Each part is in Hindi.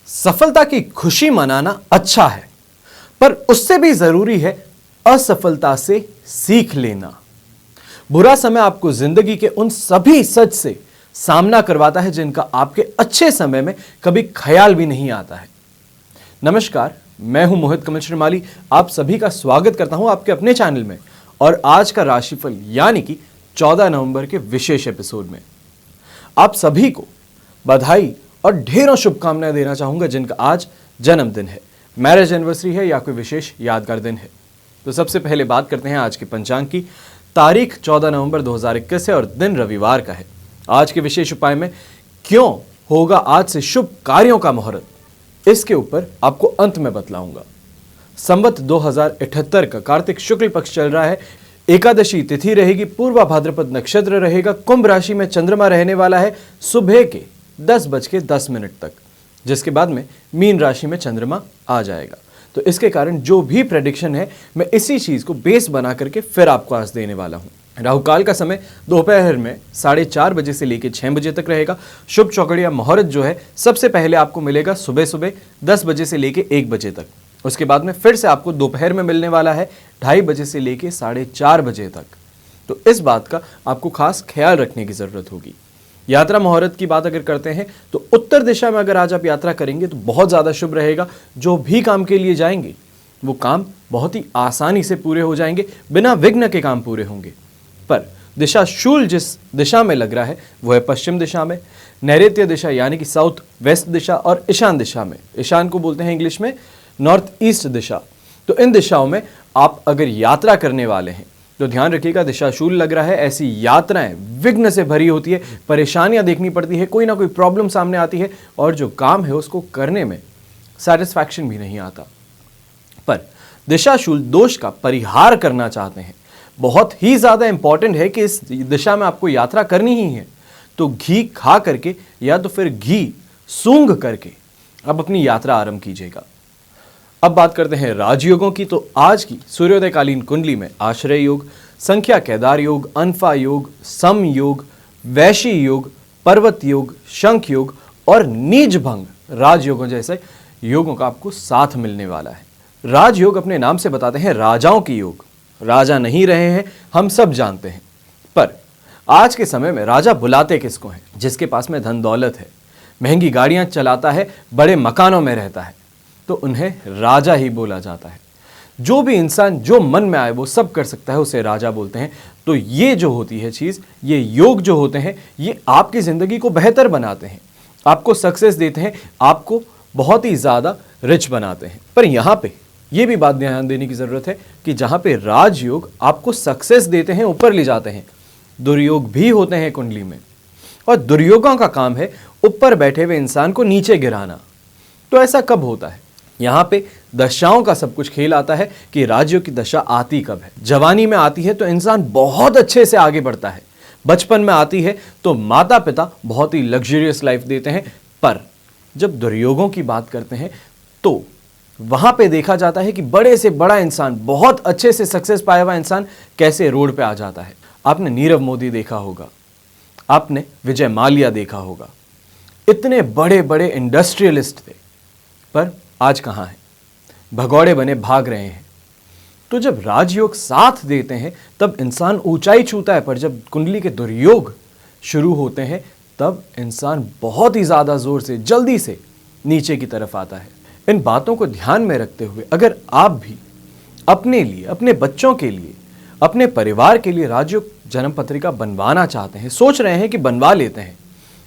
सफलता की खुशी मनाना अच्छा है, पर उससे भी जरूरी है असफलता से सीख लेना। बुरा समय आपको जिंदगी के उन सभी सच से सामना करवाता है जिनका आपके अच्छे समय में कभी ख्याल भी नहीं आता है। नमस्कार, मैं हूं मोहित कमल श्रीमाली। आप सभी का स्वागत करता हूं आपके अपने चैनल में और आज का राशिफल यानी कि 14 नवंबर के विशेष एपिसोड में आप सभी को बधाई और ढेरों शुभकामनाएं देना चाहूंगा जिनका आज जन्मदिन है, मैरिज एनिवर्सरी है या कोई विशेष यादगार दिन है। तो सबसे पहले बात करते हैं आज के पंचांग की। तारीख 14 नवंबर 2021 है और दिन रविवार का है। आज के विशेष उपाय में क्यों होगा आज से शुभ कार्यों का मुहूर्त, इसके ऊपर आपको अंत में बतलाऊंगा। संवत 2078 का कार्तिक शुक्ल पक्ष चल रहा है। एकादशी तिथि रहेगी, पूर्वा भाद्रपद नक्षत्र रहेगा। कुंभ राशि में चंद्रमा रहने वाला है सुबह के 10:10 तक, जिसके बाद में मीन राशि में चंद्रमा आ जाएगा। तो इसके कारण जो भी प्रेडिक्शन है मैं इसी चीज को बेस बना करके फिर आपको आज देने वाला हूं। राहुकाल का समय दोपहर में 4:30 बजे से लेकर 6 बजे तक रहेगा। शुभ चौकड़िया मुहूर्त जो है सबसे पहले आपको मिलेगा सुबह 10 बजे से लेकर 1 बजे तक। उसके बाद में फिर से आपको दोपहर में मिलने वाला है 2:30 बजे से लेकर 4:30 बजे तक। तो इस बात का आपको खास ख्याल रखने की जरूरत होगी। यात्रा मुहूर्त की बात अगर करते हैं तो उत्तर दिशा में अगर आज आप यात्रा करेंगे तो बहुत ज़्यादा शुभ रहेगा। जो भी काम के लिए जाएंगे वो काम बहुत ही आसानी से पूरे हो जाएंगे, बिना विघ्न के काम पूरे होंगे। पर दिशा शूल जिस दिशा में लग रहा है वो है पश्चिम दिशा में, नैऋत्य दिशा यानी कि साउथ वेस्ट दिशा और ईशान दिशा में। ईशान को बोलते हैं इंग्लिश में नॉर्थ ईस्ट दिशा। तो इन दिशाओं में आप अगर यात्रा करने वाले हैं तो ध्यान रखिएगा, दिशाशूल लग रहा है। ऐसी यात्राएं विघ्न से भरी होती है, परेशानियां देखनी पड़ती है, कोई ना कोई प्रॉब्लम सामने आती है और जो काम है उसको करने में सेटिस्फैक्शन भी नहीं आता। पर दिशाशूल दोष का परिहार करना चाहते हैं, बहुत ही ज्यादा इंपॉर्टेंट है कि इस दिशा में आपको यात्रा करनी ही है तो घी खा करके या तो फिर घी सूंघ करके अब अपनी यात्रा आरंभ कीजिएगा। अब बात करते हैं राजयोगों की। तो आज की सूर्योदयकालीन कुंडली में आश्रय योग, संख्या केदार योग, अनफा योग, सम योग, वैशी योग, पर्वत योग, शंख योग और नीच भंग राजयोगों जैसे योगों का आपको साथ मिलने वाला है। राजयोग अपने नाम से बताते हैं राजाओं की योग। राजा नहीं रहे हैं, हम सब जानते हैं, पर आज के समय में राजा बुलाते किसको हैं? जिसके पास में धन दौलत है, महंगी गाड़ियां चलाता है, बड़े मकानों में रहता है, तो उन्हें राजा ही बोला जाता है। जो भी इंसान जो मन में आए वो सब कर सकता है, उसे राजा बोलते हैं। तो ये जो होती है चीज़, ये योग जो होते हैं, ये आपकी ज़िंदगी को बेहतर बनाते हैं, आपको सक्सेस देते हैं, आपको बहुत ही ज़्यादा रिच बनाते हैं। पर यहाँ पे ये भी बात ध्यान देने की ज़रूरत है कि जहाँ पे राजयोग आपको सक्सेस देते हैं, ऊपर ले जाते हैं, दुर्योग भी होते हैं कुंडली में और दुर्योगों का काम है ऊपर बैठे हुए इंसान को नीचे गिराना। तो ऐसा कब होता है? यहाँ पे दशाओं का सब कुछ खेल आता है कि राजयोग की दशा आती कब है। जवानी में आती है तो इंसान बहुत अच्छे से आगे बढ़ता है, बचपन में आती है तो माता पिता बहुत ही लग्जरियस लाइफ देते हैं। पर जब दुर्योगों की बात करते हैं तो वहां पे देखा जाता है कि बड़े से बड़ा इंसान, बहुत अच्छे से सक्सेस पाया हुआ इंसान कैसे रोड पे आ जाता है। आपने नीरव मोदी देखा होगा, आपने विजय माल्या देखा होगा, इतने बड़े बड़े इंडस्ट्रियलिस्ट थे, पर आज कहाँ हैं? भगौड़े बने भाग रहे हैं। तो जब राजयोग साथ देते हैं तब इंसान ऊंचाई छूता है, पर जब कुंडली के दुर्योग शुरू होते हैं तब इंसान बहुत ही ज़्यादा जोर से, जल्दी से नीचे की तरफ आता है। इन बातों को ध्यान में रखते हुए अगर आप भी अपने लिए, अपने बच्चों के लिए, अपने परिवार के लिए राजयोग जन्म पत्रिका बनवाना चाहते हैं, सोच रहे हैं कि बनवा लेते हैं,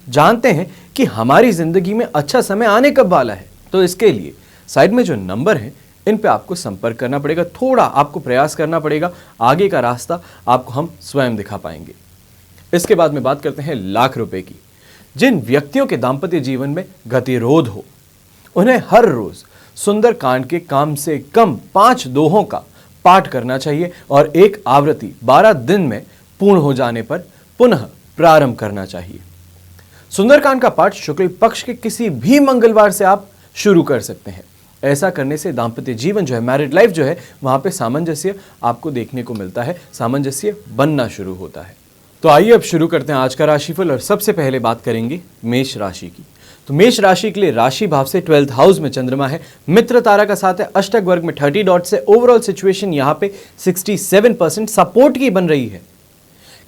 जानते हैं कि हमारी ज़िंदगी में अच्छा समय आने कब वाला है, तो इसके लिए साइड में जो नंबर हैं इन पे आपको संपर्क करना पड़ेगा। थोड़ा आपको प्रयास करना पड़ेगा, आगे का रास्ता आपको हम स्वयं दिखा पाएंगे। इसके बाद में बात करते हैं लाख रुपए की। जिन व्यक्तियों के दाम्पत्य जीवन में गतिरोध हो, उन्हें हर रोज सुंदर कांड के कम से कम 5 दोहों का पाठ करना चाहिए और एक आवृत्ति 12 दिन में पूर्ण हो जाने पर पुनः प्रारंभ करना चाहिए। सुंदरकांड का पाठ शुक्ल पक्ष के किसी भी मंगलवार से आप शुरू कर सकते हैं। ऐसा करने से दाम्पत्य जीवन जो है, मैरिड लाइफ जो है, वहां पे सामंजस्य आपको देखने को मिलता है, सामंजस्य बनना शुरू होता है। तो आइए अब शुरू करते हैं आज का राशिफल और सबसे पहले बात करेंगे मेष राशि की। तो मेष राशि के लिए राशि भाव से 12th हाउस में चंद्रमा है, मित्र तारा का साथ है, अष्टक वर्ग में 30 डॉट से ओवरऑल सिचुएशन यहां पे 67% सपोर्ट की बन रही है,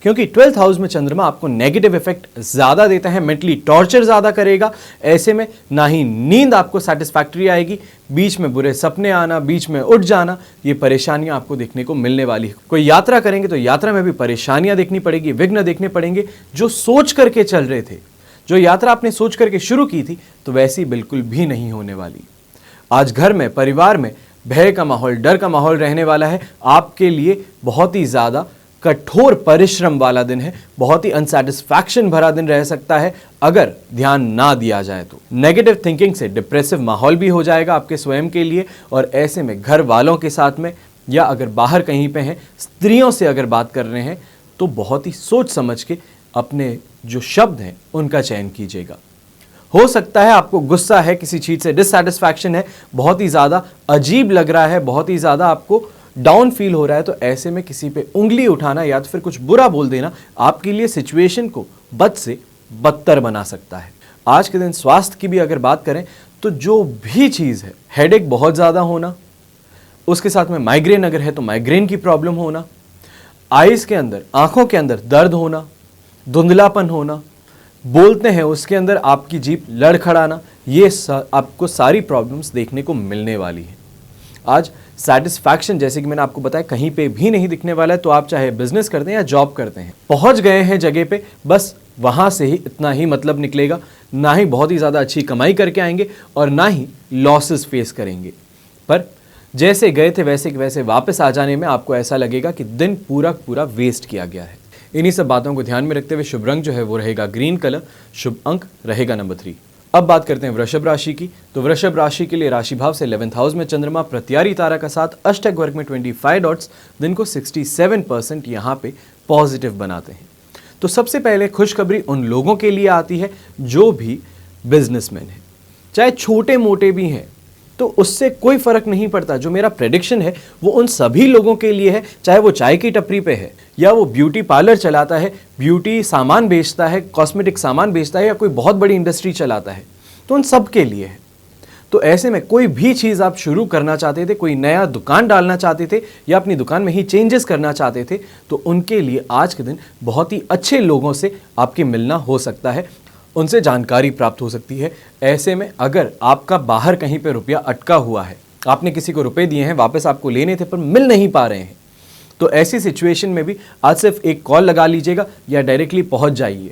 क्योंकि 12th हाउस में चंद्रमा आपको नेगेटिव इफेक्ट ज्यादा देता है, मेंटली टॉर्चर ज्यादा करेगा। ऐसे में ना ही नींद आपको सेटिस्फैक्टरी आएगी, बीच में बुरे सपने आना, बीच में उठ जाना, ये परेशानियां आपको देखने को मिलने वाली है। कोई यात्रा करेंगे तो यात्रा में भी परेशानियां देखनी पड़ेगी, विघ्न देखने पड़ेंगे। जो सोच करके चल रहे थे, जो यात्रा आपने सोच करके शुरू की थी, तो वैसी बिल्कुल भी नहीं होने वाली। आज घर में, परिवार में भय का माहौल, डर का माहौल रहने वाला है। आपके लिए बहुत ही ज्यादा कठोर परिश्रम वाला दिन है, बहुत ही अनसैटिस्फैक्शन भरा दिन रह सकता है अगर ध्यान ना दिया जाए तो। नेगेटिव थिंकिंग से डिप्रेसिव माहौल भी हो जाएगा आपके स्वयं के लिए, और ऐसे में घर वालों के साथ में या अगर बाहर कहीं पे हैं, स्त्रियों से अगर बात कर रहे हैं तो बहुत ही सोच समझ के अपने जो शब्द हैं उनका चयन कीजिएगा। हो सकता है आपको गुस्सा है, किसी चीज से डिससैटिस्फैक्शन है, बहुत ही ज्यादा अजीब लग रहा है, बहुत ही ज्यादा आपको डाउन फील हो रहा है, तो ऐसे में किसी पे उंगली उठाना या तो फिर कुछ बुरा बोल देना आपके लिए सिचुएशन को बद से बदतर बना सकता है। आज के दिन स्वास्थ्य की भी अगर बात करें तो जो भी चीज़ है, हेडेक बहुत ज़्यादा होना, उसके साथ में माइग्रेन अगर है तो माइग्रेन की प्रॉब्लम होना, आइज़ के अंदर, आंखों के अंदर दर्द होना, धुंधलापन होना, बोलते हैं उसके अंदर आपकी जीभ लड़खड़ाना, ये आपको सारी प्रॉब्लम्स देखने को मिलने वाली है। आज सेटिस्फैक्शन, जैसे कि मैंने आपको बताया, कहीं पे भी नहीं दिखने वाला है। तो आप चाहे बिजनेस करते हैं या जॉब करते हैं, पहुंच गए हैं जगह पे, बस वहां से ही इतना ही मतलब निकलेगा। ना ही बहुत ही ज़्यादा अच्छी कमाई करके आएंगे और ना ही लॉसेस फेस करेंगे, पर जैसे गए थे वैसे के वैसे वापस आ जाने में आपको ऐसा लगेगा कि दिन पूरा पूरा वेस्ट किया गया है। इन्हीं सब बातों को ध्यान में रखते हुए शुभ रंग जो है वो रहेगा ग्रीन कलर, शुभ अंक रहेगा नंबर 3। अब बात करते हैं वृषभ राशि की। तो वृषभ राशि के लिए राशि भाव से 11th हाउस में चंद्रमा प्रत्यारी तारा का साथ अष्टक वर्ग में 25 डॉट्स दिन को 67% यहाँ पे पॉजिटिव बनाते हैं। तो सबसे पहले खुशखबरी उन लोगों के लिए आती है जो भी बिजनेसमैन है, चाहे छोटे मोटे भी हैं, तो उससे कोई फर्क नहीं पड़ता। जो मेरा प्रेडिक्शन है वो उन सभी लोगों के लिए है, चाहे वो चाय की टपरी पे है या वो ब्यूटी पार्लर चलाता है, ब्यूटी सामान बेचता है, कॉस्मेटिक सामान बेचता है, या कोई बहुत बड़ी इंडस्ट्री चलाता है, तो उन सब के लिए है। तो ऐसे में कोई भी चीज़ आप शुरू करना चाहते थे, कोई नया दुकान डालना चाहते थे या अपनी दुकान में ही चेंजेस करना चाहते थे, तो उनके लिए आज के दिन बहुत ही अच्छे लोगों से आपके मिलना हो सकता है, उनसे जानकारी प्राप्त हो सकती है। ऐसे में अगर आपका बाहर कहीं पे रुपया अटका हुआ है, आपने किसी को रुपए दिए हैं, वापस आपको लेने थे पर मिल नहीं पा रहे हैं, तो ऐसी सिचुएशन में भी आज सिर्फ एक कॉल लगा लीजिएगा या डायरेक्टली पहुंच जाइए।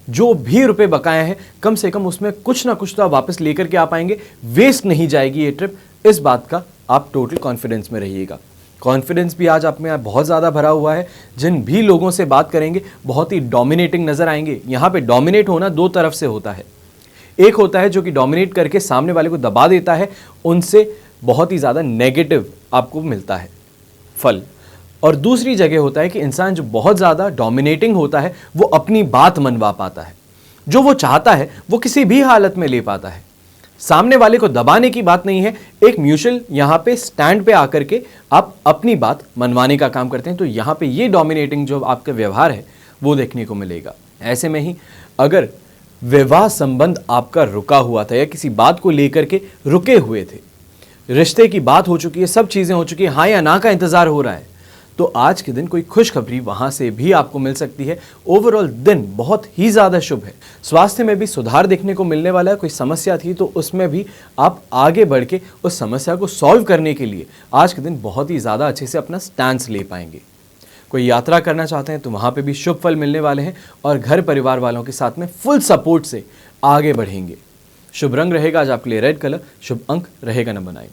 जो भी रुपए बकाया हैं कम से कम उसमें कुछ ना कुछ तो आप वापस लेकर के आ पाएंगे, वेस्ट नहीं जाएगी ये ट्रिप। इस बात का आप टोटल कॉन्फिडेंस में रहिएगा। कॉन्फिडेंस भी आज आप में बहुत ज़्यादा भरा हुआ है। जिन भी लोगों से बात करेंगे बहुत ही डोमिनेटिंग नजर आएंगे। यहाँ पे डोमिनेट होना दो तरफ से होता है, एक होता है जो कि डोमिनेट करके सामने वाले को दबा देता है, उनसे बहुत ही ज़्यादा नेगेटिव आपको मिलता है फल, और दूसरी जगह होता है कि इंसान जो बहुत ज़्यादा डोमिनेटिंग होता है वो अपनी बात मनवा पाता है, जो वो चाहता है वो किसी भी हालत में ले पाता है। सामने वाले को दबाने की बात नहीं है, एक म्यूचुअल यहाँ पे स्टैंड पे आकर के आप अपनी बात मनवाने का काम करते हैं। तो यहाँ पे ये डोमिनेटिंग जो आपका व्यवहार है वो देखने को मिलेगा। ऐसे में ही अगर विवाह संबंध आपका रुका हुआ था या किसी बात को लेकर के रुके हुए थे, रिश्ते की बात हो चुकी है, सब चीज़ें हो चुकी है, हाँ या ना का इंतज़ार हो रहा है, तो आज के दिन कोई खुशखबरी वहां से भी आपको मिल सकती है। ओवरऑल दिन बहुत ही ज़्यादा शुभ है। स्वास्थ्य में भी सुधार देखने को मिलने वाला है। कोई समस्या थी तो उसमें भी आप आगे बढ़ के उस समस्या को सॉल्व करने के लिए आज के दिन बहुत ही ज़्यादा अच्छे से अपना स्टैंड ले पाएंगे। कोई यात्रा करना चाहते हैं तो वहाँ पर भी शुभ फल मिलने वाले हैं और घर परिवार वालों के साथ में फुल सपोर्ट से आगे बढ़ेंगे। शुभ रंग रहेगा आज आपके लिए रेड कलर, शुभ अंक रहेगा नंबर 9।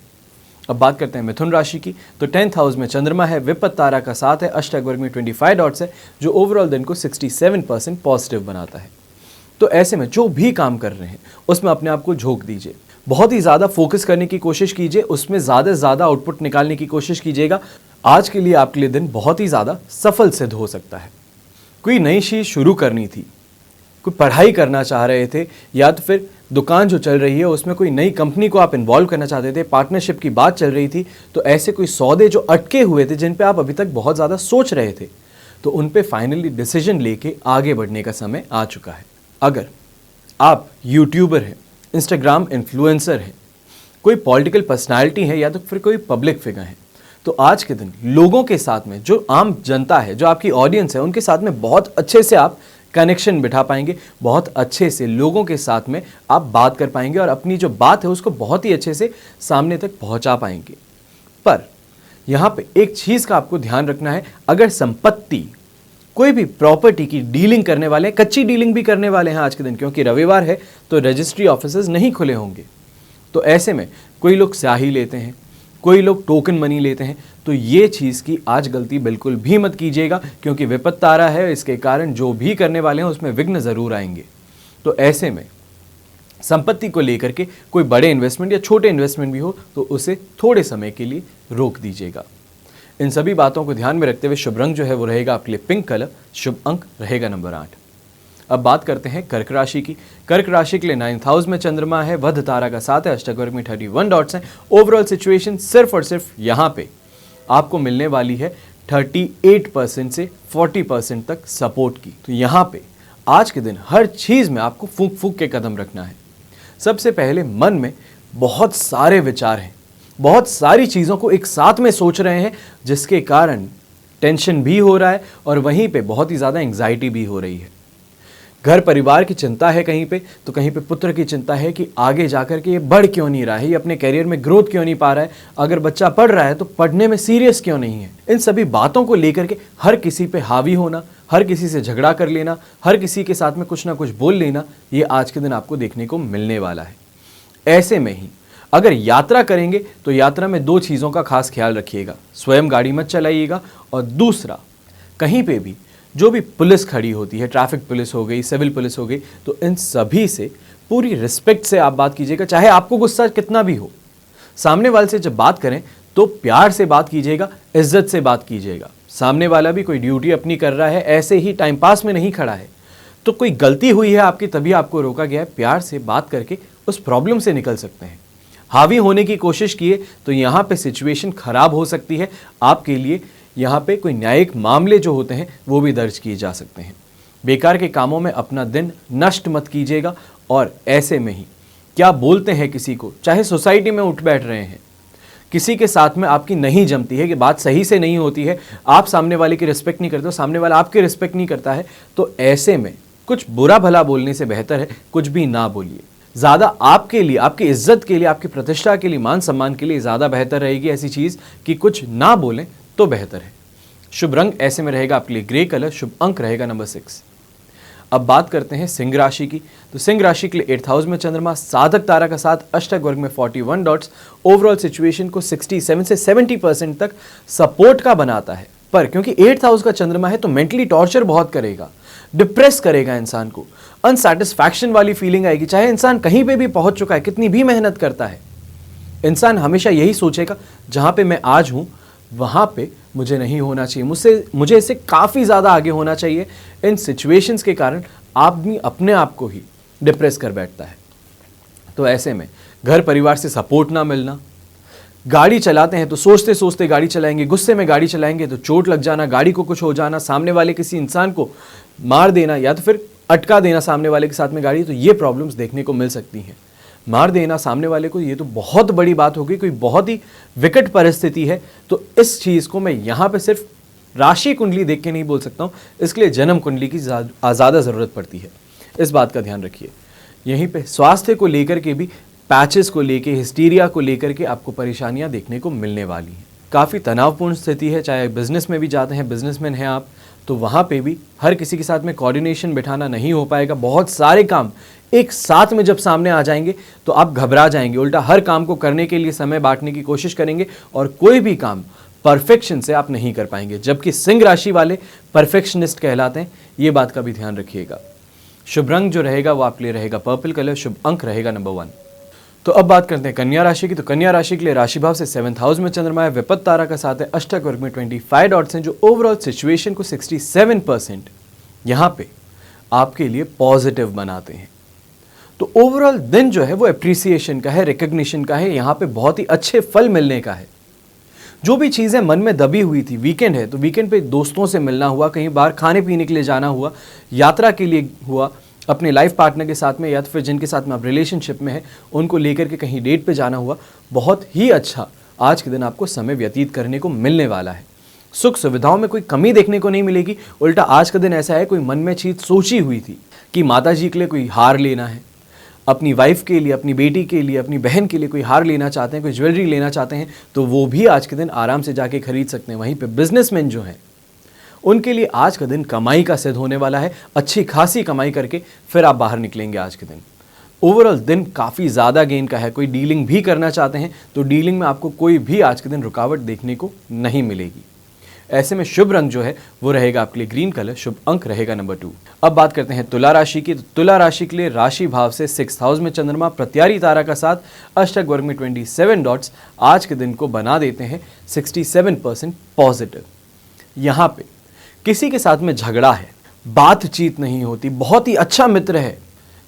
अब बात करते हैं मिथुन राशि की। तो 10th हाउस में चंद्रमा है, विपत तारा का साथ है, अष्टक वर्ग में 25 डॉट्स है, जो ओवरऑल दिन को 67% पॉजिटिव बनाता है। तो ऐसे में जो भी काम कर रहे हैं उसमें अपने आप को झोंक दीजिए, बहुत ही ज़्यादा फोकस करने की कोशिश कीजिए, उसमें ज़्यादा से ज़्यादा आउटपुट निकालने की कोशिश कीजिएगा। आज के लिए आपके लिए दिन बहुत ही ज़्यादा सफल सिद्ध हो सकता है। कोई नई चीज़ शुरू करनी थी, कोई पढ़ाई करना चाह रहे थे, या तो फिर दुकान जो चल रही है उसमें कोई नई कंपनी को आप इन्वॉल्व करना चाहते थे, पार्टनरशिप की बात चल रही थी, तो ऐसे कोई सौदे जो अटके हुए थे जिन पे आप अभी तक बहुत ज़्यादा सोच रहे थे, तो उन पे फाइनली डिसीजन लेके आगे बढ़ने का समय आ चुका है। अगर आप यूट्यूबर हैं, इंस्टाग्राम इन्फ्लुएंसर है, कोई पॉलिटिकल पर्सनालिटी है या तो फिर कोई पब्लिक फिगर है, तो आज के दिन लोगों के साथ में, जो आम जनता है, जो आपकी ऑडियंस है, उनके साथ में बहुत अच्छे से आप कनेक्शन बिठा पाएंगे, बहुत अच्छे से लोगों के साथ में आप बात कर पाएंगे और अपनी जो बात है उसको बहुत ही अच्छे से सामने तक पहुंचा पाएंगे। पर यहाँ पे एक चीज़ का आपको ध्यान रखना है, अगर संपत्ति, कोई भी प्रॉपर्टी की डीलिंग करने वाले हैं, कच्ची डीलिंग भी करने वाले हैं आज के दिन, क्योंकि रविवार है तो रजिस्ट्री ऑफिसेज नहीं खुले होंगे, तो ऐसे में कोई लोग स्याही लेते हैं, कोई लोग टोकन मनी लेते हैं, तो ये चीज़ की आज गलती बिल्कुल भी मत कीजिएगा, क्योंकि विपत्त आ रहा है, इसके कारण जो भी करने वाले हैं उसमें विघ्न ज़रूर आएंगे। तो ऐसे में संपत्ति को लेकर के कोई बड़े इन्वेस्टमेंट या छोटे इन्वेस्टमेंट भी हो तो उसे थोड़े समय के लिए रोक दीजिएगा। इन सभी बातों को ध्यान में रखते हुए शुभ रंग जो है वो रहेगा आपके लिए पिंक कलर, शुभ अंक रहेगा नंबर 8। अब बात करते हैं कर्क राशि की। कर्क राशि के लिए 9th हाउस में चंद्रमा है, वध तारा का 7 है, अष्टक वर्ग में 31 डॉट्स हैं। ओवरऑल सिचुएशन सिर्फ और सिर्फ यहाँ पे आपको मिलने वाली है 38% से 40% तक सपोर्ट की। तो यहाँ पे आज के दिन हर चीज़ में आपको फूंक फूंक के कदम रखना है। सबसे पहले मन में बहुत सारे विचार हैं, बहुत सारी चीज़ों को एक साथ में सोच रहे हैं, जिसके कारण टेंशन भी हो रहा है और वहीं पे बहुत ही ज़्यादा एंग्जाइटी भी हो रही है। घर परिवार की चिंता है कहीं पे, तो कहीं पे पुत्र की चिंता है कि आगे जाकर के ये बढ़ क्यों नहीं रहा है, ये अपने करियर में ग्रोथ क्यों नहीं पा रहा है, अगर बच्चा पढ़ रहा है तो पढ़ने में सीरियस क्यों नहीं है। इन सभी बातों को लेकर के हर किसी पे हावी होना, हर किसी से झगड़ा कर लेना, हर किसी के साथ में कुछ ना कुछ बोल लेना, ये आज के दिन आपको देखने को मिलने वाला है। ऐसे में ही अगर यात्रा करेंगे तो यात्रा में 2 चीज़ों का खास ख्याल रखिएगा, स्वयं गाड़ी मत चलाइएगा, और दूसरा कहीं पे भी जो भी पुलिस खड़ी होती है, ट्रैफिक पुलिस हो गई, सिविल पुलिस हो गई, तो इन सभी से पूरी रिस्पेक्ट से आप बात कीजिएगा, चाहे आपको गुस्सा कितना भी हो। सामने वाले से जब बात करें तो प्यार से बात कीजिएगा, इज्जत से बात कीजिएगा। सामने वाला भी कोई ड्यूटी अपनी कर रहा है, ऐसे ही टाइम पास में नहीं खड़ा है, तो कोई गलती हुई है आपकी तभी आपको रोका गया है, प्यार से बात करके उस प्रॉब्लम से निकल सकते हैं। हावी होने की कोशिश किए तो यहाँ पे सिचुएशन खराब हो सकती है आपके लिए। यहाँ पे कोई न्यायिक मामले जो होते हैं वो भी दर्ज किए जा सकते हैं। बेकार के कामों में अपना दिन नष्ट मत कीजिएगा। और ऐसे में ही क्या बोलते हैं किसी को, चाहे सोसाइटी में उठ बैठ रहे हैं, किसी के साथ में आपकी नहीं जमती है, कि बात सही से नहीं होती है, आप सामने वाले की रिस्पेक्ट नहीं करते हो, सामने वाला आपकी रिस्पेक्ट नहीं करता है, तो ऐसे में कुछ बुरा भला बोलने से बेहतर है कुछ भी ना बोलिए। ज़्यादा आपके लिए, आपकी इज्जत के लिए, आपकी प्रतिष्ठा के लिए, मान सम्मान के लिए ज़्यादा बेहतर रहेगी ऐसी चीज़ कि कुछ ना बोलें तो बेहतर है। शुभ रंग ऐसे में रहेगा आपके लिए ग्रे कलर, शुभ अंक रहेगा नंबर 6। अब बात करते हैं सिंह राशि की। तो सिंह राशि के लिए 8th हाउस में चंद्रमा, साधक तारा का साथ, अष्टक वर्ग में 41 डॉट्स, ओवरऑल सिचुएशन को 67 से 70% तक सपोर्ट का बनाता है। पर क्योंकि 8th हाउस का चंद्रमा है तो मेंटली टॉर्चर बहुत करेगा, डिप्रेस करेगा इंसान को, अनसैटिस्फैक्शन वाली फीलिंग आएगी। चाहे इंसान कहीं पे भी पहुंच चुका है, कितनी भी मेहनत करता है, इंसान हमेशा यही सोचेगा जहां पे मैं आज हूं वहां पे मुझे नहीं होना चाहिए, मुझे इससे काफ़ी ज़्यादा आगे होना चाहिए। इन सिचुएशंस के कारण आदमी अपने आप को ही डिप्रेस कर बैठता है। तो ऐसे में घर परिवार से सपोर्ट ना मिलना, गाड़ी चलाते हैं तो सोचते सोचते गाड़ी चलाएंगे, गुस्से में गाड़ी चलाएंगे तो चोट लग जाना, गाड़ी को कुछ हो जाना, सामने वाले किसी इंसान को मार देना या तो फिर अटका देना सामने वाले के साथ में गाड़ी, तो ये प्रॉब्लम्स देखने को मिल सकती हैं। मार देना सामने वाले को, ये तो बहुत बड़ी बात होगी, कोई बहुत ही विकट परिस्थिति है। तो इस चीज़ को मैं यहाँ पे सिर्फ राशि कुंडली देख के नहीं बोल सकता हूँ, इसके लिए जन्म कुंडली की ज़्यादा ज़रूरत पड़ती है, इस बात का ध्यान रखिए। यहीं पे स्वास्थ्य को लेकर के भी, पैचेस को लेके, हिस्टीरिया को लेकर के आपको परेशानियाँ देखने को मिलने वाली हैं। काफ़ी तनावपूर्ण स्थिति है, चाहे बिजनेस में भी जाते हैं, बिजनेसमैन हैं आप, तो वहाँ पे भी हर किसी के साथ में कोऑर्डिनेशन बिठाना नहीं हो पाएगा। बहुत सारे काम एक साथ में जब सामने आ जाएंगे तो आप घबरा जाएंगे, उल्टा हर काम को करने के लिए समय बांटने की कोशिश करेंगे और कोई भी काम परफेक्शन से आप नहीं कर पाएंगे, जबकि सिंह राशि वाले परफेक्शनिस्ट कहलाते हैं, ये बात का भी ध्यान रखिएगा। शुभ रंग जो रहेगा वो आपके लिए रहेगा पर्पल कलर, शुभ अंक रहेगा नंबर 1। तो अब बात करते हैं कन्या राशि की। तो कन्या राशि के लिए राशि भाव से 7th हाउस में चंद्रमा है, विपत्त तारा का साथ है, अष्टक वर्ग में 25 डॉट्स हैं, जो ओवरऑल सिचुएशन को 67% यहाँ पे आपके लिए पॉजिटिव बनाते हैं। तो ओवरऑल दिन जो है वो एप्रिसिएशन का है, रिकग्निशन का है, यहाँ पे बहुत ही अच्छे फल मिलने का है। जो भी चीज़ें मन में दबी हुई थी, वीकेंड है तो वीकेंड पे दोस्तों से मिलना हुआ, कहीं बाहर खाने पीने के लिए जाना हुआ, यात्रा के लिए हुआ, अपने लाइफ पार्टनर के साथ में या तो फिर जिनके साथ में आप रिलेशनशिप में हैं उनको लेकर के कहीं डेट पे जाना हुआ, बहुत ही अच्छा आज के दिन आपको समय व्यतीत करने को मिलने वाला है। सुख सुविधाओं में कोई कमी देखने को नहीं मिलेगी, उल्टा आज का दिन ऐसा है कोई मन में चीज सोची हुई थी कि माता जी के लिए कोई हार लेना है, अपनी वाइफ के लिए, अपनी बेटी के लिए, अपनी बहन के लिए कोई हार लेना चाहते हैं, कोई ज्वेलरी लेना चाहते हैं, तो वो भी आज के दिन आराम से जाके खरीद सकते हैं। वहीं पे बिजनेसमैन जो हैं उनके लिए आज का दिन कमाई का सिद्ध होने वाला है। अच्छी खासी कमाई करके फिर आप बाहर निकलेंगे आज के दिन। ओवरऑल दिन काफ़ी ज़्यादा गेन का है। कोई डीलिंग भी करना चाहते हैं तो डीलिंग में आपको कोई भी आज के दिन रुकावट देखने को नहीं मिलेगी। ऐसे में शुभ रंग जो है वो रहेगा आपके लिए ग्रीन कलर, शुभ अंक रहेगा नंबर 2। अब बात करते हैं तुला राशि की। तो तुला राशि के लिए राशि भाव से 6th हाउस में चंद्रमा प्रत्यारी तारा का साथ अष्टक वर्ग में 27 डॉट्स आज के दिन को बना देते हैं 67% पॉजिटिव। यहाँ पे किसी के साथ में झगड़ा है, बातचीत नहीं होती, बहुत ही अच्छा मित्र है,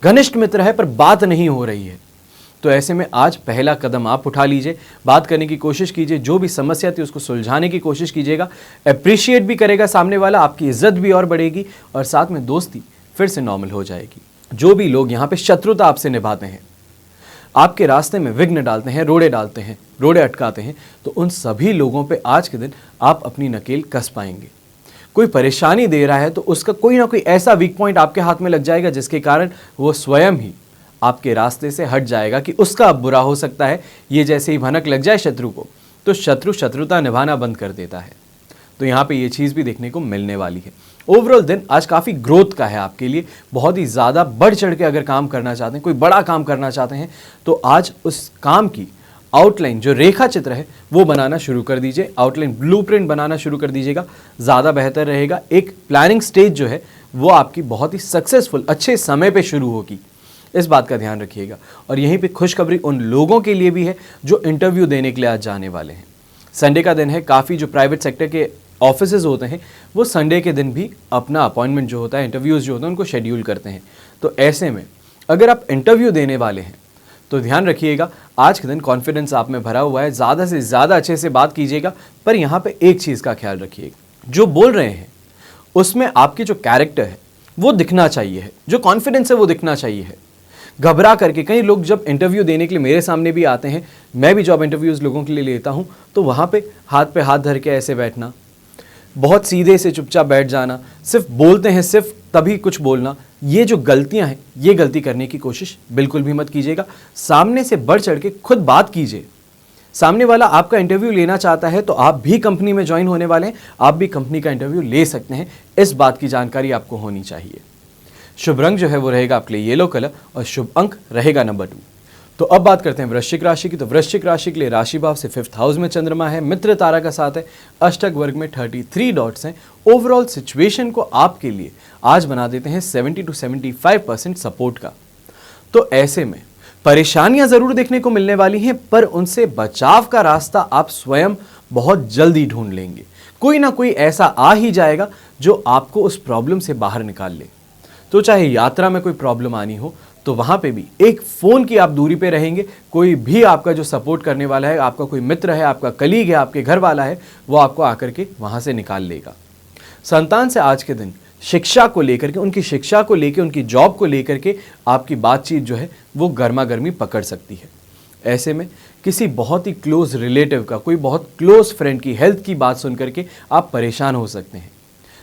घनिष्ठ मित्र है, पर बात नहीं हो रही है, तो ऐसे में आज पहला कदम आप उठा लीजिए, बात करने की कोशिश कीजिए, जो भी समस्या थी उसको सुलझाने की कोशिश कीजिएगा। अप्रिशिएट भी करेगा सामने वाला, आपकी इज्जत भी और बढ़ेगी और साथ में दोस्ती फिर से नॉर्मल हो जाएगी। जो भी लोग यहाँ पे शत्रुता आपसे निभाते हैं, आपके रास्ते में विघ्न डालते हैं, रोड़े अटकाते हैं, तो उन सभी लोगों पे आज के दिन आप अपनी नकेल कस पाएंगे। कोई परेशानी दे रहा है तो उसका कोई ना कोई ऐसा वीक पॉइंट आपके हाथ में लग जाएगा जिसके कारण वो स्वयं ही आपके रास्ते से हट जाएगा कि उसका अब बुरा हो सकता है। ये जैसे ही भनक लग जाए शत्रु को, तो शत्रु शत्रुता निभाना बंद कर देता है। तो यहाँ पे ये चीज़ भी देखने को मिलने वाली है। ओवरऑल दिन आज काफ़ी ग्रोथ का है आपके लिए, बहुत ही ज़्यादा बढ़ चढ़ के अगर काम करना चाहते हैं, कोई बड़ा काम करना चाहते हैं, तो आज उस काम की आउटलाइन, जो रेखा चित्र है, वो बनाना शुरू कर दीजिए। आउटलाइन ब्लूप्रिंट बनाना शुरू कर दीजिएगा, ज़्यादा बेहतर रहेगा। एक प्लानिंग स्टेज जो है वो आपकी बहुत ही सक्सेसफुल अच्छे समय पे शुरू होगी, इस बात का ध्यान रखिएगा। और यहीं पे खुशखबरी उन लोगों के लिए भी है जो इंटरव्यू देने के लिए आज जाने वाले हैं। संडे का दिन है, काफ़ी जो प्राइवेट सेक्टर के ऑफिसेज होते हैं वो संडे के दिन भी अपना अपॉइंटमेंट जो होता है, इंटरव्यूज़ जो होते हैं, उनको शेड्यूल करते हैं। तो ऐसे में अगर आप इंटरव्यू देने वाले हैं तो ध्यान रखिएगा, आज के दिन कॉन्फिडेंस आप में भरा हुआ है, ज़्यादा से ज़्यादा अच्छे से बात कीजिएगा। पर यहाँ पे एक चीज़ का ख्याल रखिएगा, जो बोल रहे हैं उसमें आपकी जो कैरेक्टर है वो दिखना चाहिए है, जो कॉन्फिडेंस है वो दिखना चाहिए है। घबरा करके, कई लोग जब इंटरव्यू देने के लिए मेरे सामने भी आते हैं, मैं भी जॉब इंटरव्यूज़ लोगों के लिए लेता हूँ, तो वहाँ पे हाथ धर के ऐसे बैठना, बहुत सीधे से चुपचाप बैठ जाना, सिर्फ बोलते हैं, सिर्फ तभी कुछ बोलना, ये जो गलतियां हैं, ये गलती करने की कोशिश बिल्कुल भी मत कीजिएगा। सामने से बढ़ चढ़ के खुद बात कीजिए। सामने वाला आपका इंटरव्यू लेना चाहता है तो आप भी कंपनी में ज्वाइन होने वाले हैं, आप भी कंपनी का इंटरव्यू ले सकते हैं, इस बात की जानकारी आपको होनी चाहिए। शुभ रंग जो है वो रहेगा आपके लिए येलो कलर और शुभ अंक रहेगा नंबर 2। तो अब बात करते हैं वृश्चिक राशि की। तो वृश्चिक राशि के लिए राशि भाव से 5th हाउस में चंद्रमा है, मित्र तारा का साथ है, अष्टक वर्ग में 33 डॉट्स हैं। ओवरऑल सिचुएशन को आपके लिए आज बना देते हैं 70 to 75% सपोर्ट का। तो ऐसे में परेशानियां जरूर देखने को मिलने वाली हैं, पर उनसे बचाव का रास्ता आप स्वयं बहुत जल्दी ढूंढ लेंगे। कोई ना कोई ऐसा आ ही जाएगा जो आपको उस प्रॉब्लम से बाहर निकाल ले। तो चाहे यात्रा में कोई प्रॉब्लम आनी हो तो वहां पे भी एक फ़ोन की आप दूरी पे रहेंगे, कोई भी आपका जो सपोर्ट करने वाला है, आपका कोई मित्र है, आपका कलीग है, आपके घर वाला है, वो आपको आकर के वहां से निकाल लेगा। संतान से आज के दिन शिक्षा को लेकर के, उनकी शिक्षा को लेकर, उनकी जॉब को लेकर के आपकी बातचीत जो है वो गर्मा गर्मी पकड़ सकती है। ऐसे में किसी बहुत ही क्लोज रिलेटिव का, कोई बहुत क्लोज फ्रेंड की हेल्थ की बात सुन करके आप परेशान हो सकते हैं।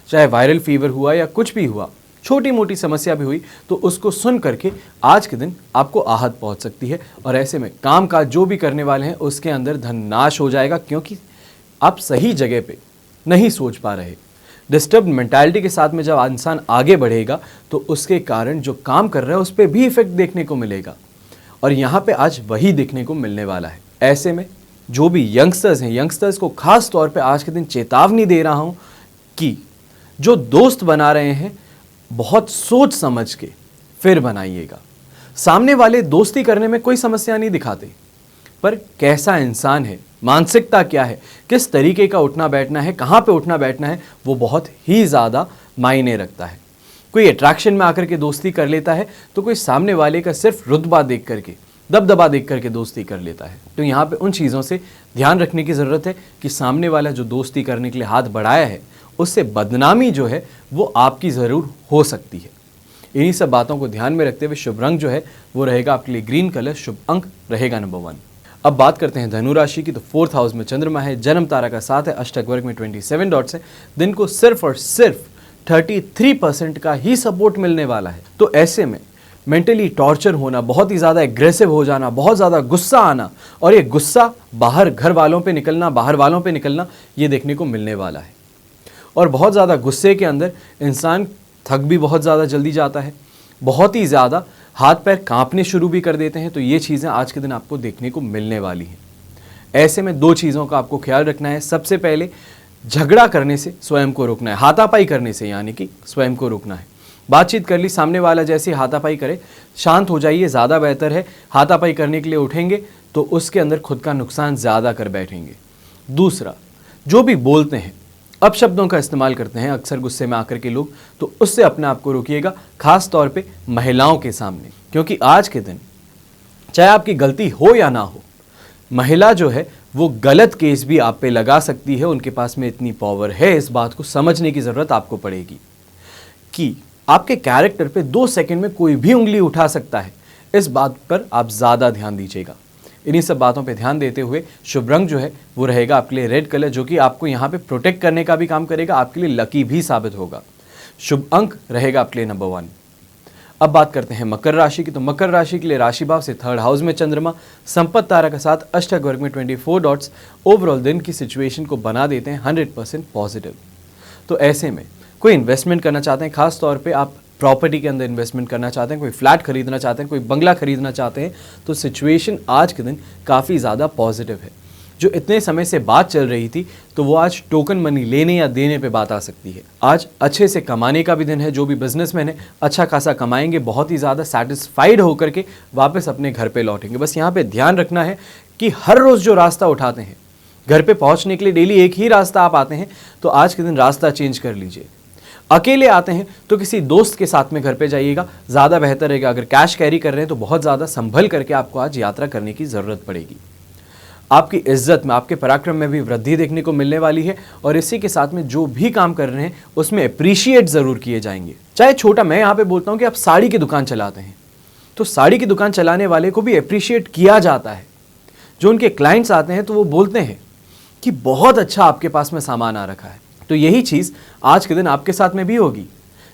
चाहे वायरल फीवर हुआ या कुछ भी हुआ, छोटी मोटी समस्या भी हुई, तो उसको सुन करके आज के दिन आपको आहत पहुंच सकती है। और ऐसे में काम काज जो भी करने वाले हैं उसके अंदर धन नाश हो जाएगा, क्योंकि आप सही जगह पे नहीं सोच पा रहे। डिस्टर्ब मेंटालिटी के साथ में जब इंसान आगे बढ़ेगा तो उसके कारण जो काम कर रहा है उस पर भी इफेक्ट देखने को मिलेगा, और यहाँ पे आज वही देखने को मिलने वाला है। ऐसे में जो भी यंगस्टर्स हैं, यंगस्टर्स को खास तौर पे आज के दिन चेतावनी दे रहा हूँ कि जो दोस्त बना रहे हैं बहुत सोच समझ के फिर बनाइएगा। सामने वाले दोस्ती करने में कोई समस्या नहीं दिखाते, पर कैसा इंसान है, मानसिकता क्या है, किस तरीके का उठना बैठना है, कहाँ पे उठना बैठना है, वो बहुत ही ज़्यादा मायने रखता है। कोई अट्रैक्शन में आकर के दोस्ती कर लेता है तो कोई सामने वाले का सिर्फ रुतबा देख करके, दबदबा देख करके दोस्ती कर लेता है। तो यहाँ पे उन चीज़ों से ध्यान रखने की ज़रूरत है कि सामने वाला जो दोस्ती करने के लिए हाथ बढ़ाया है उससे बदनामी जो है वो आपकी ज़रूर हो सकती है। इन्हीं सब बातों को ध्यान में रखते हुए शुभ रंग जो है वो रहेगा आपके लिए ग्रीन कलर, शुभ अंक रहेगा नंबर 1। अब बात करते हैं धनु राशि की। तो 4th हाउस में चंद्रमा है, जन्म तारा का 7 है, अष्टक वर्ग में 27 डॉट्स है। दिन को सिर्फ और सिर्फ 33% का ही सपोर्ट मिलने वाला है। तो ऐसे में मेंटली टॉर्चर होना, बहुत ही ज़्यादा एग्रेसिव हो जाना, बहुत ज़्यादा गुस्सा आना और ये गुस्सा बाहर घर वालों पे निकलना, बाहर वालों पे निकलना, ये देखने को मिलने वाला है। और बहुत ज़्यादा गुस्से के अंदर इंसान थक भी बहुत ज़्यादा जल्दी जाता है, बहुत ही ज़्यादा हाथ पैर कांपने शुरू भी कर देते हैं। तो ये चीज़ें आज के दिन आपको देखने को मिलने वाली हैं। ऐसे में 2 चीज़ों का आपको ख्याल रखना है। सबसे पहले झगड़ा करने से स्वयं को रोकना है, हाथापाई करने से यानी कि स्वयं को रोकना है। बातचीत कर ली, सामने वाला जैसे हाथापाई करे, शांत हो जाइए, ज़्यादा बेहतर है। हाथापाई करने के लिए उठेंगे तो उसके अंदर खुद का नुकसान ज़्यादा कर बैठेंगे। दूसरा, जो भी बोलते हैं, अपशब्दों का इस्तेमाल करते हैं अक्सर गुस्से में आकर के लोग, तो उससे अपने आप को रोकिएगा, खास तौर पे महिलाओं के सामने। क्योंकि आज के दिन चाहे आपकी गलती हो या ना हो, महिला जो है वो गलत केस भी आप पे लगा सकती है। उनके पास में इतनी पावर है, इस बात को समझने की ज़रूरत आपको पड़ेगी कि आपके कैरेक्टर पे 2 सेकंड में कोई भी उंगली उठा सकता है। इस बात पर आप ज़्यादा ध्यान दीजिएगा। इन्हीं सब बातों पे ध्यान देते हुए शुभ रंग जो है वो रहेगा आपके लिए रेड कलर, जो कि आपको यहाँ पे प्रोटेक्ट करने का भी काम करेगा, आपके लिए लकी भी साबित होगा। शुभ अंक रहेगा आपके लिए नंबर 1। अब बात करते हैं मकर राशि की। तो मकर राशि के लिए राशि भाव से 3rd हाउस में चंद्रमा, संपत्ति तारा के साथ अष्टक वर्ग में 24 डॉट्स ओवरऑल दिन की सिचुएशन को बना देते हैं 100% पॉजिटिव। तो ऐसे में कोई इन्वेस्टमेंट करना चाहते हैं, खास तौर पे आप प्रॉपर्टी के अंदर इन्वेस्टमेंट करना चाहते हैं, कोई फ्लैट खरीदना चाहते हैं, कोई बंगला खरीदना चाहते हैं, तो सिचुएशन आज के दिन काफ़ी ज़्यादा पॉजिटिव है। जो इतने समय से बात चल रही थी तो वो आज टोकन मनी लेने या देने पे बात आ सकती है। आज अच्छे से कमाने का भी दिन है। जो भी बिजनेसमैन है अच्छा खासा कमाएंगे, बहुत ही ज़्यादा सेटिस्फाइड होकर के वापस अपने घर पे लौटेंगे। बस यहाँ पे ध्यान रखना है कि हर रोज़ जो रास्ता उठाते हैं, घर पे पहुँचने के लिए डेली एक ही रास्ता आप आते हैं, तो आज के दिन रास्ता चेंज कर लीजिए। अकेले आते हैं तो किसी दोस्त के साथ में घर पे जाइएगा, ज़्यादा बेहतर रहेगा। अगर कैश कैरी कर रहे हैं तो बहुत ज़्यादा संभल करके आपको आज यात्रा करने की ज़रूरत पड़ेगी। आपकी इज्जत में, आपके पराक्रम में भी वृद्धि देखने को मिलने वाली है। और इसी के साथ में जो भी काम कर रहे हैं उसमें अप्रिशिएट ज़रूर किए जाएंगे। चाहे छोटा, मैं यहाँ पे बोलता हूँ कि आप साड़ी की दुकान चलाते हैं तो साड़ी की दुकान चलाने वाले को भी अप्रिशिएट किया जाता है। जो उनके क्लाइंट्स आते हैं तो वो बोलते हैं कि बहुत अच्छा आपके पास में सामान आ रखा है। तो यही चीज़ आज के दिन आपके साथ में भी होगी।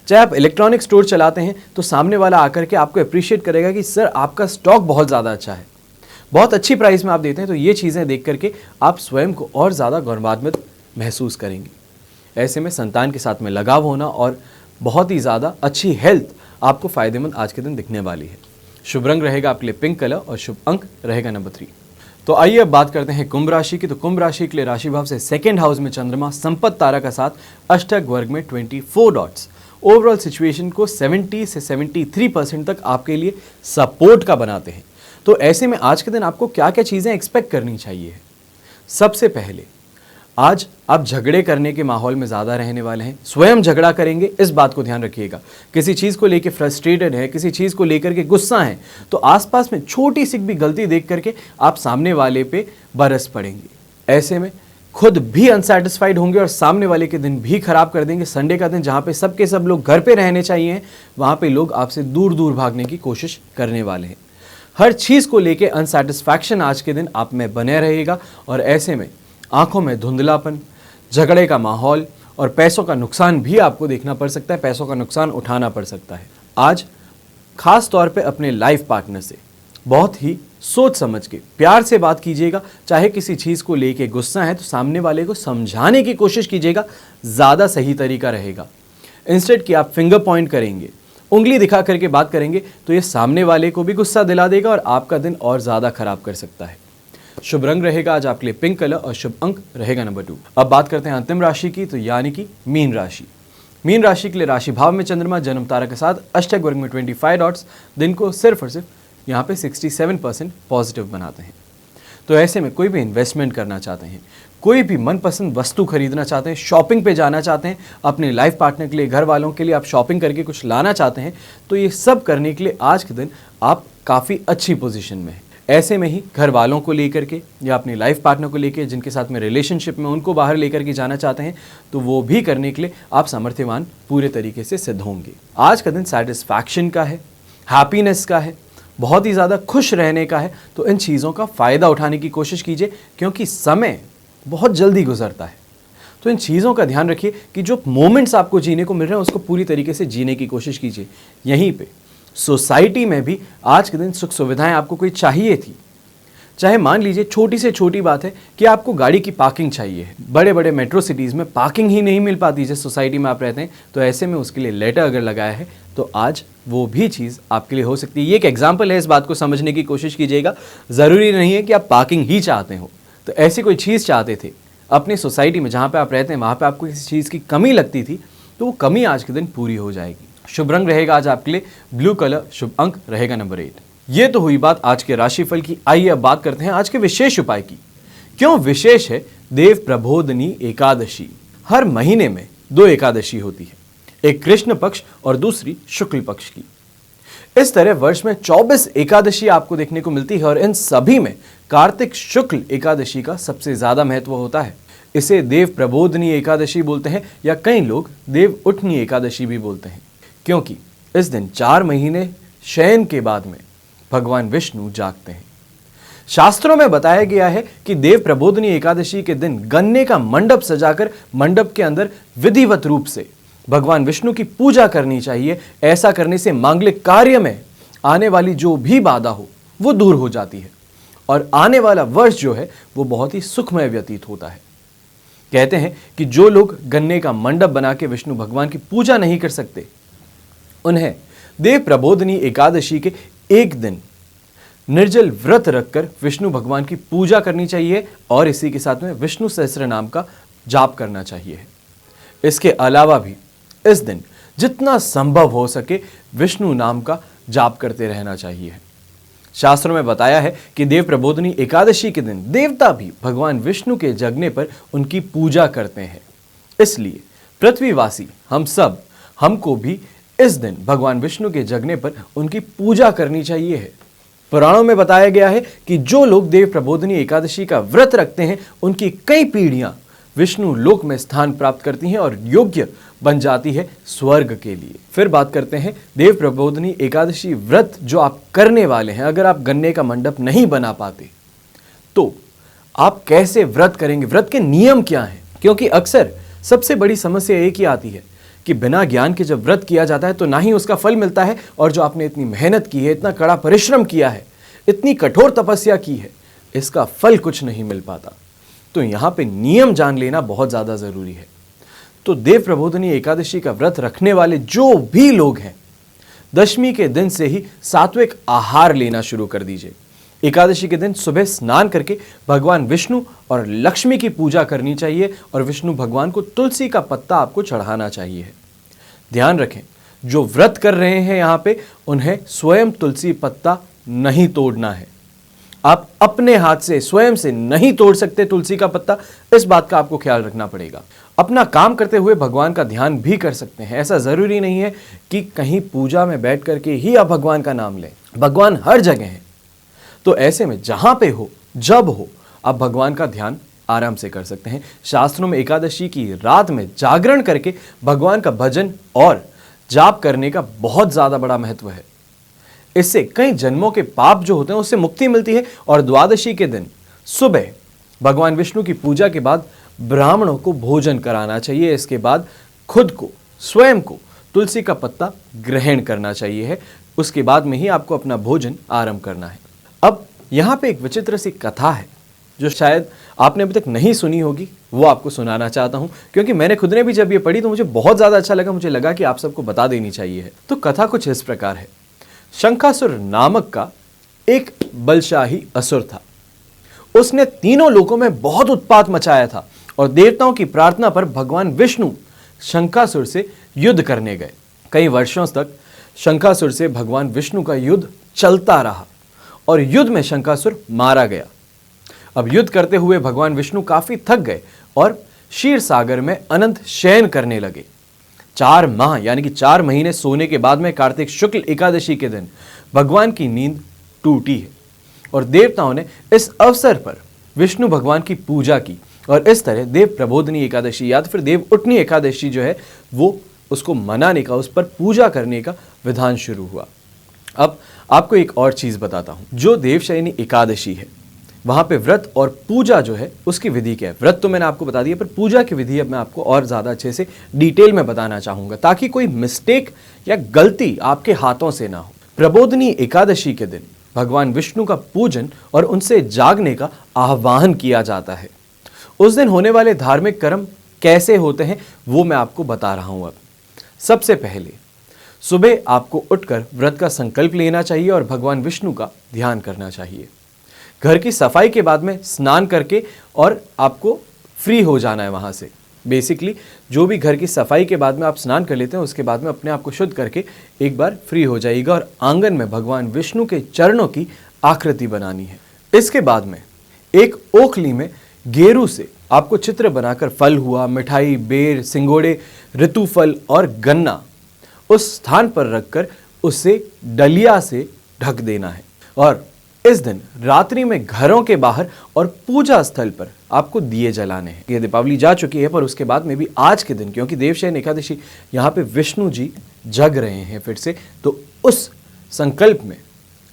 चाहे आप इलेक्ट्रॉनिक स्टोर चलाते हैं तो सामने वाला आकर के आपको अप्रिशिएट करेगा कि सर आपका स्टॉक बहुत ज़्यादा अच्छा है, बहुत अच्छी प्राइस में आप देते हैं। तो ये चीज़ें देख करके आप स्वयं को और ज़्यादा गौरवान्वित महसूस करेंगे। ऐसे में संतान के साथ में लगाव होना और बहुत ही ज़्यादा अच्छी हेल्थ आपको फ़ायदेमंद आज के दिन दिखने वाली है। शुभ रंग रहेगा आपके लिए पिंक कलर और शुभ अंक रहेगा नंबर 3। तो आइए अब बात करते हैं कुंभ राशि की। तो कुंभ राशि के लिए राशि भाव से 2nd हाउस में चंद्रमा, संपत्ति तारा का साथ अष्टक वर्ग में 24 डॉट्स ओवरऑल सिचुएशन को 70 से 73% तक आपके लिए सपोर्ट का बनाते हैं। तो ऐसे में आज के दिन आपको क्या क्या चीज़ें एक्सपेक्ट करनी चाहिए। सबसे पहले आज आप झगड़े करने के माहौल में ज़्यादा रहने वाले हैं, स्वयं झगड़ा करेंगे, इस बात को ध्यान रखिएगा। किसी चीज़ को लेकर फ्रस्ट्रेटेड है, किसी चीज़ को लेकर के गुस्सा है, तो आसपास में छोटी सी भी गलती देख करके आप सामने वाले पे बरस पड़ेंगे। ऐसे में खुद भी अनसेटिस्फाइड होंगे और सामने वाले के दिन भी खराब कर देंगे। संडे का दिन जहाँ पे सबके सब लोग घर पे रहने चाहिए, वहाँ पे लोग आपसे दूर दूर भागने की कोशिश करने वाले हैं। हर चीज़ को लेके अनसेटिस्फैक्शन आज के दिन आप में बने रहेगा और ऐसे में आंखों में धुंधलापन, झगड़े का माहौल और पैसों का नुकसान भी आपको देखना पड़ सकता है, पैसों का नुकसान उठाना पड़ सकता है। आज खास तौर पे अपने लाइफ पार्टनर से बहुत ही सोच समझ के प्यार से बात कीजिएगा। चाहे किसी चीज़ को लेके गुस्सा है तो सामने वाले को समझाने की कोशिश कीजिएगा, ज़्यादा सही तरीका रहेगा। इंस्टेड कि आप फिंगर पॉइंट करेंगे, उंगली दिखा करके बात करेंगे, तो ये सामने वाले को भी गुस्सा दिला देगा और आपका दिन और ज़्यादा खराब कर सकता है। शुभ रंग रहेगा आज आपके लिए पिंक कलर और शुभ अंक रहेगा नंबर 2। अब बात करते हैं अंतिम राशि की, तो यानी कि मीन राशि। मीन राशि के लिए राशि भाव में चंद्रमा, जन्म तारा के साथ अष्टक वर्ग में 25 डॉट्स दिन को सिर्फ और सिर्फ यहाँ पे 67% पॉजिटिव बनाते हैं। तो ऐसे में कोई भी इन्वेस्टमेंट करना चाहते हैं, कोई भी मनपसंद वस्तु खरीदना चाहते हैं, शॉपिंग पे जाना चाहते हैं, अपने लाइफ पार्टनर के लिए, घर वालों के लिए आप शॉपिंग करके कुछ लाना चाहते हैं, तो ये सब करने के लिए आज के दिन आप काफ़ी अच्छी पोजीशन में हैं। ऐसे में ही घर वालों को लेकर के या अपनी लाइफ पार्टनर को लेकर, जिनके साथ में रिलेशनशिप में, उनको बाहर लेकर के जाना चाहते हैं, तो वो भी करने के लिए आप सामर्थ्यवान पूरे तरीके से सिद्ध होंगे। आज का दिन सेटिस्फैक्शन का है, हैप्पीनेस का है, बहुत ही ज़्यादा खुश रहने का है। तो इन चीज़ों का फ़ायदा उठाने की कोशिश कीजिए, क्योंकि समय बहुत जल्दी गुजरता है। तो इन चीज़ों का ध्यान रखिए कि जो मोमेंट्स आपको जीने को मिल रहे हैं उसको पूरी तरीके से जीने की कोशिश कीजिए। यहीं पे सोसाइटी में भी आज के दिन सुख सुविधाएं आपको कोई चाहिए थी, चाहे मान लीजिए छोटी से छोटी बात है कि आपको गाड़ी की पार्किंग चाहिए है। बड़े बड़े मेट्रो सिटीज़ में पार्किंग ही नहीं मिल पाती जिस सोसाइटी में आप रहते हैं, तो ऐसे में उसके लिए लेटर अगर लगाया है तो आज वो भी चीज़ आपके लिए हो सकती है। ये एक एग्जाम्पल है, इस बात को समझने की कोशिश कीजिएगा। ज़रूरी नहीं है कि आप पार्किंग ही चाहते हो। तो ऐसी कोई चीज़ चाहते थे अपनी सोसाइटी में, जहाँ पे आप रहते हैं वहाँ पे आपको किसी चीज़ की कमी लगती थी, तो वो कमी आज के दिन पूरी हो जाएगी। शुभ रंग रहेगा आज आपके लिए ब्लू कलर, शुभ अंक रहेगा नंबर 8। ये तो हुई बात आज के राशिफल की। आइए अब बात करते हैं आज के विशेष उपाय की। क्यों विशेष है देव प्रबोधनी एकादशी? हर महीने में 2 एकादशी होती है, एक कृष्ण पक्ष और दूसरी शुक्ल पक्ष की। इस तरह वर्ष में 24 एकादशी आपको देखने को मिलती है और इन सभी में कार्तिक शुक्ल एकादशी का सबसे ज्यादा महत्व होता है। इसे देव प्रबोधनी एकादशी बोलते हैं या कई लोग देव उठनी एकादशी भी बोलते हैं, क्योंकि इस दिन 4 महीने शयन के बाद में भगवान विष्णु जागते हैं। शास्त्रों में बताया गया है कि देव प्रबोधनी एकादशी के दिन गन्ने का मंडप सजाकर मंडप के अंदर विधिवत रूप से भगवान विष्णु की पूजा करनी चाहिए। ऐसा करने से मांगलिक कार्य में आने वाली जो भी बाधा हो वो दूर हो जाती है और आने वाला वर्ष जो है वो बहुत ही सुखमय व्यतीत होता है। कहते हैं कि जो लोग गन्ने का मंडप बना के विष्णु भगवान की पूजा नहीं कर सकते, उन्हें देव प्रबोधनी एकादशी के एक दिन निर्जल व्रत रखकर विष्णु भगवान की पूजा करनी चाहिए और इसी के साथ में विष्णु सहस्त्र नाम का जाप करना चाहिए। इसके अलावा भी इस दिन जितना संभव हो सके विष्णु नाम का जाप करते रहना चाहिए। शास्त्रों में बताया है कि देव प्रबोधनी एकादशी के दिन देवता भी भगवान विष्णु के जगने पर उनकी पूजा करते हैं। इसलिए पृथ्वीवासी हमको भी इस दिन भगवान विष्णु के जगने पर उनकी पूजा करनी चाहिए है। पुराणों में बताया गया है कि जो लोग देव प्रबोधनी एकादशी का व्रत रखते हैं उनकी कई पीढ़ियां विष्णु लोक में स्थान प्राप्त करती हैं और योग्य बन जाती है स्वर्ग के लिए। फिर बात करते हैं देव प्रबोधनी एकादशी व्रत जो आप करने वाले हैं। अगर आप गन्ने का मंडप नहीं बना पाते तो आप कैसे व्रत करेंगे, व्रत के नियम क्या हैं? क्योंकि अक्सर सबसे बड़ी समस्या एक ही आती है कि बिना ज्ञान के जब व्रत किया जाता है तो ना ही उसका फल मिलता है, और जो आपने इतनी मेहनत की है, इतना कड़ा परिश्रम किया है, इतनी कठोर तपस्या की है, इसका फल कुछ नहीं मिल पाता। तो यहाँ पे नियम जान लेना बहुत ज़्यादा ज़रूरी है। तो देव प्रबोधनी एकादशी का व्रत रखने वाले जो भी लोग हैं, दशमी के दिन से ही सात्विक आहार लेना शुरू कर दीजिए। एकादशी के दिन सुबह स्नान करके भगवान विष्णु और लक्ष्मी की पूजा करनी चाहिए और विष्णु भगवान को तुलसी का पत्ता आपको चढ़ाना चाहिए। ध्यान रखें, जो व्रत कर रहे हैं यहाँ पे उन्हें स्वयं तुलसी पत्ता नहीं तोड़ना है। आप अपने हाथ से स्वयं से नहीं तोड़ सकते तुलसी का पत्ता, इस बात का आपको ख्याल रखना पड़ेगा। अपना काम करते हुए भगवान का ध्यान भी कर सकते हैं। ऐसा जरूरी नहीं है कि कहीं पूजा में बैठ करके ही आप भगवान का नाम लें। भगवान हर जगह है, तो ऐसे में जहां पे हो, जब हो, आप भगवान का ध्यान आराम से कर सकते हैं। शास्त्रों में एकादशी की रात में जागरण करके भगवान का भजन और जाप करने का बहुत ज्यादा बड़ा महत्व है। इससे कई जन्मों के पाप जो होते हैं उससे मुक्ति मिलती है। और द्वादशी के दिन सुबह भगवान विष्णु की पूजा के बाद ब्राह्मणों को भोजन कराना चाहिए। इसके बाद खुद को, स्वयं को तुलसी का पत्ता ग्रहण करना चाहिए। उसके बाद में ही आपको अपना भोजन आरंभ करना है। अब यहाँ पे एक विचित्र सी कथा है जो शायद आपने अभी तक नहीं सुनी होगी, वो आपको सुनाना चाहता हूँ, क्योंकि मैंने खुद ने भी जब ये पढ़ी तो मुझे बहुत ज़्यादा अच्छा लगा। मुझे लगा कि आप सबको बता देनी चाहिए है। तो कथा कुछ इस प्रकार है। शंखासुर नामक का एक बलशाही असुर था। उसने तीनों लोकों में बहुत उत्पात मचाया था और देवताओं की प्रार्थना पर भगवान विष्णु शंखासुर से युद्ध करने गए। कई वर्षों तक शंखासुर से भगवान विष्णु का युद्ध चलता रहा और युद्ध में शंखासुर मारा गया। अब युद्ध करते हुए भगवान विष्णु काफी थक गए और क्षीर सागर में अनंत शयन करने लगे। 4 माह यानी कि 4 महीने सोने के बाद में कार्तिक शुक्ल एकादशी के दिन भगवान की नींद टूटी है और देवताओं ने इस अवसर पर विष्णु भगवान की पूजा की और इस तरह देव प्रबोधनी एकादशी या तो फिर देव उठनी एकादशी जो है वो उसको मनाने का, उस पर पूजा करने का विधान शुरू हुआ। अब आपको एक और चीज़ बताता हूँ, जो देवशयनी एकादशी है वहाँ पे व्रत और पूजा जो है उसकी विधि क्या है। व्रत तो मैंने आपको बता दिया, पर पूजा की विधि अब मैं आपको और ज़्यादा अच्छे से डिटेल में बताना चाहूँगा ताकि कोई मिस्टेक या गलती आपके हाथों से ना हो। प्रबोधनी एकादशी के दिन भगवान विष्णु का पूजन और उनसे जागने का आह्वान किया जाता है। उस दिन होने वाले धार्मिक कर्म कैसे होते हैं वो मैं आपको बता रहा हूँ। अब सबसे पहले सुबह आपको उठकर व्रत का संकल्प लेना चाहिए और भगवान विष्णु का ध्यान करना चाहिए। घर की सफाई के बाद में स्नान करके और आपको फ्री हो जाना है वहाँ से। बेसिकली जो भी घर की सफाई के बाद में आप स्नान कर लेते हैं उसके बाद में अपने आप को शुद्ध करके एक बार फ्री हो जाइएगा और आंगन में भगवान विष्णु के चरणों की आकृति बनानी है। इसके बाद में एक ओखली में गेरू से आपको चित्र बनाकर फल हुआ, मिठाई, बेर, सिंगोड़े, ऋतुफल और गन्ना उस स्थान पर रखकर उसे डलिया से ढक देना है। और इस दिन रात्रि में घरों के बाहर और पूजा स्थल पर आपको दिए जलाने हैं। ये दीपावली जा चुकी है पर उसके बाद में भी आज के दिन, क्योंकि देवशयन एकादशी यहाँ पे विष्णु जी जग रहे हैं फिर से, तो उस संकल्प में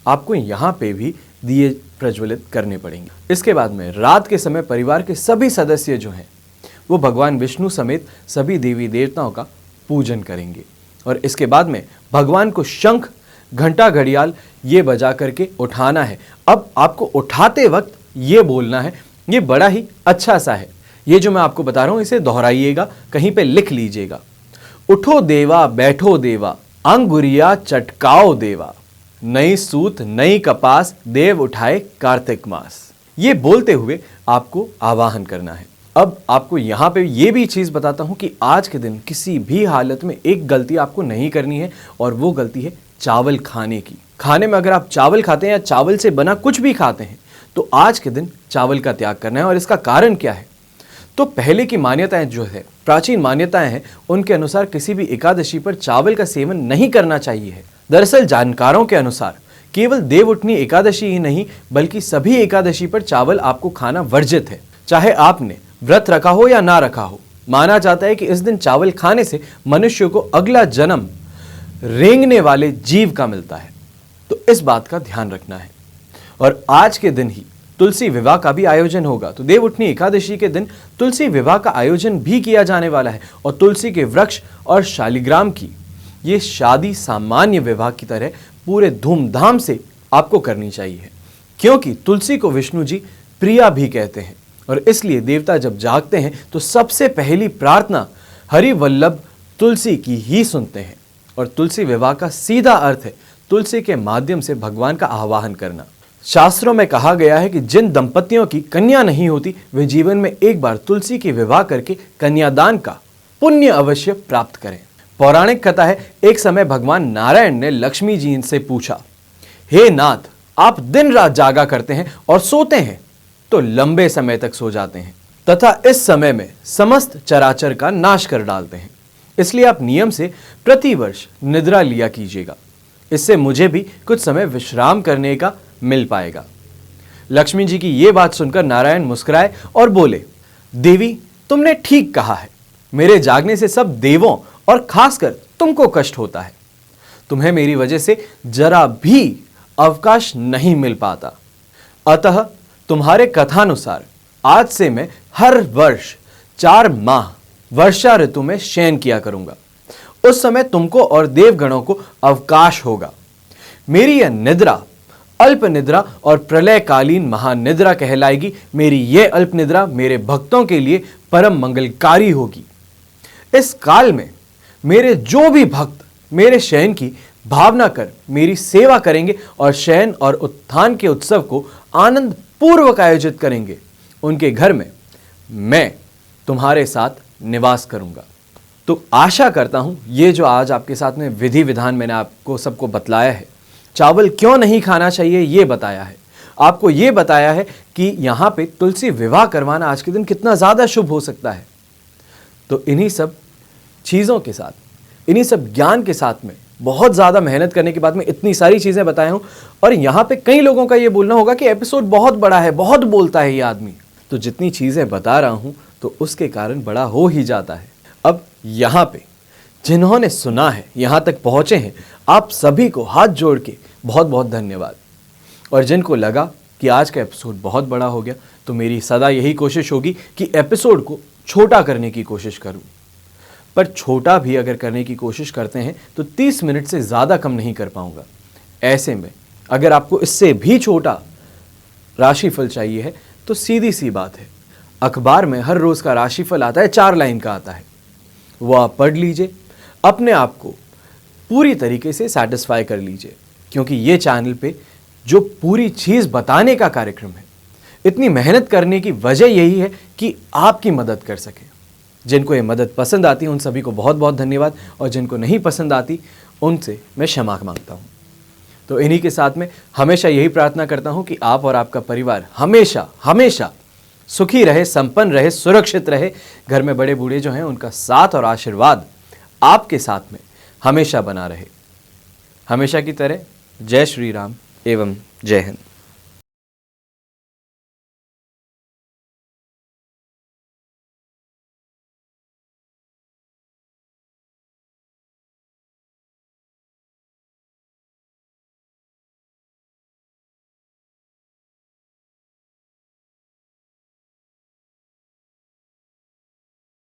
आपको यहाँ पे भी दिए प्रज्वलित करने पड़ेंगे। इसके बाद में रात के समय परिवार के सभी सदस्य जो हैं वो भगवान विष्णु समेत सभी देवी देवताओं का पूजन करेंगे और इसके बाद में भगवान को शंख, घंटा, घड़ियाल ये बजा करके उठाना है। अब आपको उठाते वक्त ये बोलना है, ये बड़ा ही अच्छा सा है, ये जो मैं आपको बता रहा हूँ इसे दोहराइएगा, कहीं पे लिख लीजिएगा। उठो देवा बैठो देवा, अंगुरिया चटकाओ देवा, नई सूत नई कपास, देव उठाए कार्तिक मास। ये बोलते हुए आपको आवाहन करना है। अब आपको यहाँ पे ये भी चीज़ बताता हूँ कि आज के दिन किसी भी हालत में एक गलती आपको नहीं करनी है और वो गलती है चावल खाने की। खाने में अगर आप चावल खाते हैं या चावल से बना कुछ भी खाते हैं तो आज के दिन चावल का त्याग करना है। और इसका कारण क्या है, तो पहले की मान्यताएं जो है, प्राचीन मान्यताएं हैं, उनके अनुसार किसी भी एकादशी पर चावल का सेवन नहीं करना चाहिए है। दरअसल जानकारों के अनुसार केवल देवउठनी एकादशी ही नहीं बल्कि सभी एकादशी पर चावल आपको खाना वर्जित है, चाहे आपने व्रत रखा हो या ना रखा हो। माना जाता है कि इस दिन चावल खाने से मनुष्य को अगला जन्म रेंगने वाले जीव का मिलता है, तो इस बात का ध्यान रखना है। और आज के दिन ही तुलसी विवाह का भी आयोजन होगा, तो देवउठनी एकादशी के दिन तुलसी विवाह का आयोजन भी किया जाने वाला है। और तुलसी के वृक्ष और शालिग्राम की ये शादी सामान्य विवाह की तरह पूरे धूमधाम से आपको करनी चाहिए, क्योंकि तुलसी को विष्णु जी प्रिया भी कहते हैं और इसलिए देवता जब जागते हैं तो सबसे पहली प्रार्थना हरि वल्लभ तुलसी की ही सुनते हैं। और तुलसी विवाह का सीधा अर्थ है तुलसी के माध्यम से भगवान का आह्वान करना। शास्त्रों में कहा गया है कि जिन दंपतियों की कन्या नहीं होती वे जीवन में एक बार तुलसी की विवाह करके कन्यादान का पुण्य अवश्य प्राप्त करें। पौराणिक कथा है, एक समय भगवान नारायण ने लक्ष्मी जी से पूछा, हे नाथ, आप दिन रात जागा करते हैं और सोते हैं तो लंबे समय तक सो जाते हैं तथा इस समय में समस्त चराचर का नाश कर डालते हैं, इसलिए आप नियम से प्रतिवर्ष निद्रा लिया कीजिएगा, इससे मुझे भी कुछ समय विश्राम करने का मिल पाएगा। लक्ष्मी जी की ये बात सुनकर नारायण मुस्कुराए और बोले, देवी तुमने ठीक कहा है, मेरे जागने से सब देवों और खासकर तुमको कष्ट होता है, तुम्हें मेरी वजह से जरा भी अवकाश नहीं मिल पाता, अतः तुम्हारे कथानुसार आज से मैं हर वर्ष 4 माह वर्षा ऋतु में शयन किया करूंगा। उस समय तुमको और देवगणों को अवकाश होगा। मेरी यह निद्रा अल्प निद्रा और प्रलयकालीन महानिद्रा कहलाएगी। मेरी यह अल्प निद्रा मेरे भक्तों के लिए परम मंगलकारी होगी। इस काल में मेरे जो भी भक्त मेरे शयन की भावना कर मेरी सेवा करेंगे और शयन और उत्थान के उत्सव को आनंद पूर्वक आयोजित करेंगे, उनके घर में मैं तुम्हारे साथ निवास करूंगा। तो आशा करता हूं ये जो आज आपके साथ में विधि विधान मैंने आपको सबको बतलाया है, चावल क्यों नहीं खाना चाहिए ये बताया है, आपको ये बताया है कि यहाँ पे तुलसी विवाह करवाना आज के दिन कितना ज़्यादा शुभ हो सकता है। तो इन्हीं सब चीज़ों के साथ, इन्हीं सब ज्ञान के साथ में बहुत ज़्यादा मेहनत करने के बाद में इतनी सारी चीज़ें बताया हूँ। और यहाँ पे कई लोगों का ये बोलना होगा कि एपिसोड बहुत बड़ा है, बहुत बोलता है ये आदमी। तो जितनी चीज़ें बता रहा हूँ तो उसके कारण बड़ा हो ही जाता है। अब यहाँ पे जिन्होंने सुना है, यहाँ तक पहुँचे हैं, आप सभी को हाथ जोड़ के बहुत बहुत धन्यवाद। और जिनको लगा कि आज का एपिसोड बहुत बड़ा हो गया, तो मेरी सदा यही कोशिश होगी कि एपिसोड को छोटा करने की कोशिश करूं। पर छोटा भी अगर करने की कोशिश करते हैं तो 30 मिनट से ज़्यादा कम नहीं कर पाऊंगा। ऐसे में अगर आपको इससे भी छोटा राशिफल चाहिए है तो सीधी सी बात है, अखबार में हर रोज़ का राशिफल आता है, 4 लाइन का आता है, वो आप पढ़ लीजिए, अपने आप को पूरी तरीके से सेटिस्फाई कर लीजिए। क्योंकि ये चैनल पे जो पूरी चीज़ बताने का कार्यक्रम है, इतनी मेहनत करने की वजह यही है कि आपकी मदद कर सके। जिनको ये मदद पसंद आती है उन सभी को बहुत बहुत धन्यवाद, और जिनको नहीं पसंद आती उनसे मैं क्षमा मांगता हूँ। तो इन्हीं के साथ में हमेशा यही प्रार्थना करता हूँ कि आप और आपका परिवार हमेशा हमेशा सुखी रहे, संपन्न रहे, सुरक्षित रहे। घर में बड़े बूढ़े जो हैं उनका साथ और आशीर्वाद आपके साथ में हमेशा बना रहे। हमेशा की तरह जय श्री राम एवं जय हिंद।